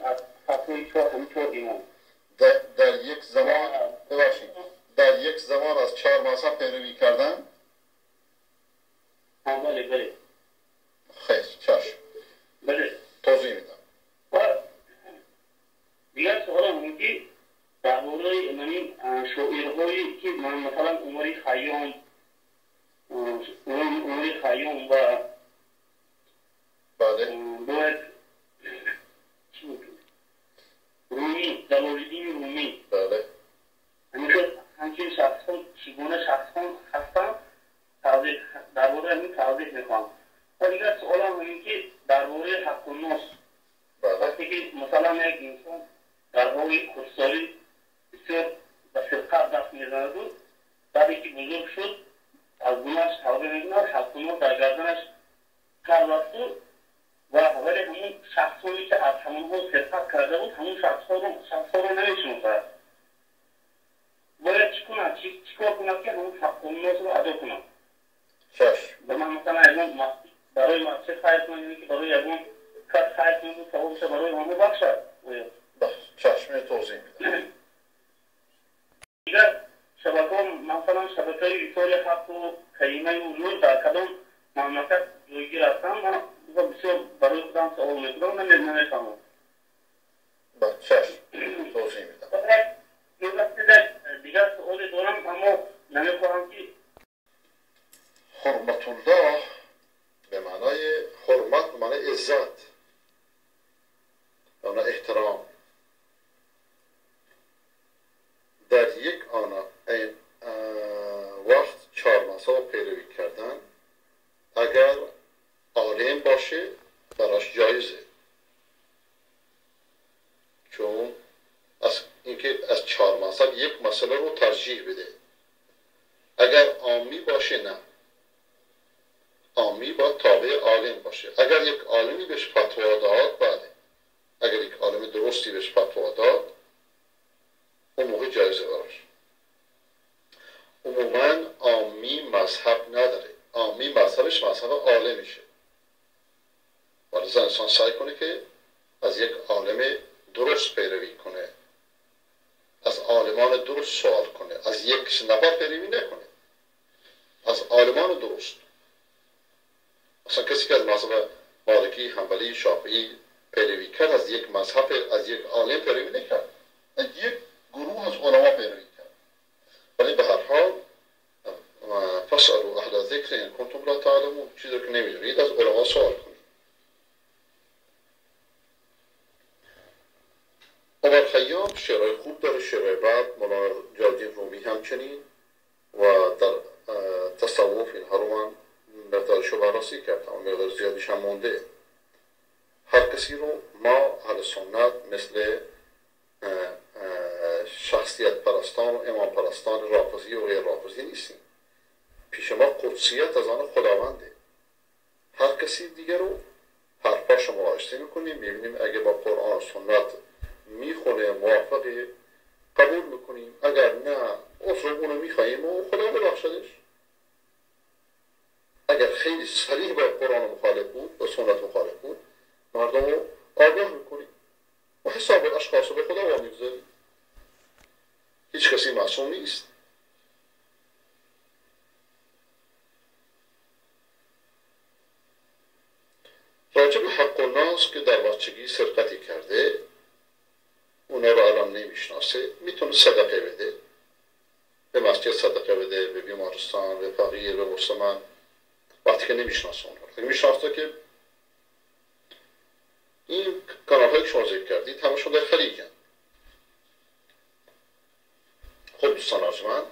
از صفحه 4 ایمان در یک زمان ببخشید در یک زمان از 4 مذهب پیروی کردن؟ بله بله. خیر چشم. بله. توضیح میدم. و دیگر سوال هم که درباره یعنی شاعرهایی که مثلا عمر خیام و بله باید رومی، جلال‌الدین رومی، بله همچنین شخصان چگونه شخصان هستن درباره همین توضیح میکنم. و دیگر سوال هم همین که درباره حق و ناس وقتی که مثلا یک انسان درباره خودساری بسیار به صدقت دست میزند بود، بعدی که بزرگ شد از گناهش توبه میکند، حق و ناس در گردنش کار بسته و ولی همون شخصانی که از همونها صدقت کرده بود همون شخصها رو نمیشناسد. باید چیکار کند که همون حق و ناس رو ادا کند؟ چشم. و من مثلا برای مسجد خیر کنم که برای یکون کار خیر کنم و ثوابش برای همه بخشد. چشم توضیح میدم. دیگر شبکه مثلا شبکه ایثار حق و کریمه و نور در کدام مملکت جایگیر هستم من بسیار برای خودم سوال میکنم نمیفهمم. چشم توضیح میدم. دیگر سوال دارم اما نمیخواهم که حرمت الله به معنای حرمت به معنای عزت، به معنای احترام. در یک وقت 4 مذهب پیروی کردن اگر عالم باشه براش جایزه، چون اینکه از 4 مذهب یک مسئله رو ترجیح بده. اگر عامی باشه نه، عامی با تابع عالم باشه. اگر یک عالمی بهش فتوا داد بله، اگر یک عالم درستی بهش فتوا داد اون موقع جایزه براش. عموما عامی مذهب نداره، عامی مذهبش مذهب عالمشه. ولی انسان سعی کنه که از یک عالم درست پیروی کنه، از عالمان درست سوال کنه، از یک نفر پیروی نکنه، از عالمان درست. مثلا کسی که از مذهب مالکی، حنبلی، شافعی پیروی کرد از یک مذهب، از یک عالم پیروی نکرد، از یک گروه از علما پیروی کرد. ولی به هر حال فاسألوا اهل الذکر ان کنتم لا تعلمون، چیزی که نمیدونید از علما سوال کنید. عمر خیام شعرهای خوب داره، شعرهای بعد مولانا جلال‌الدین رومی همچنین، و در تصوف اینها رو من مقدارشو بررسی کردم و مقدار زیادیش هم مونده. هر کسی رو ما اهل سنت مثل شخصیت پرستان و امام پرستان رافضی و غیر رافضی نیستیم. پیش ما قدسیت از آن خداونده. هر کسی دیگه رو حرفاش مقایسه میکنیم، میبینیم اگه با قرآن و سنت میخونه موافقه قبول میکنیم، اگر نه عذر اونو میخواییم و خدا ببخشدش. اگر خیلی صریح با قرآن مخالف بود با سنت مخالف بود مردم رو آگاه میکنیم و حساب اشخاص رو به خدا وامیگذاریم. هیچ کسی معصوم نیست. راجع به حق الناس که در بچگی سرقتی کرده اونا رو الان نمیشناسه، میتونه صدقه بده، به مسجد صدقه بده، به بیمارستان، به فقیر، به مسلمان. وقتی که نمیشناسه اونها رو میشناسه که این کانال هایی که شما ذکر کردید همشون در خلیجن. خب دوستان از من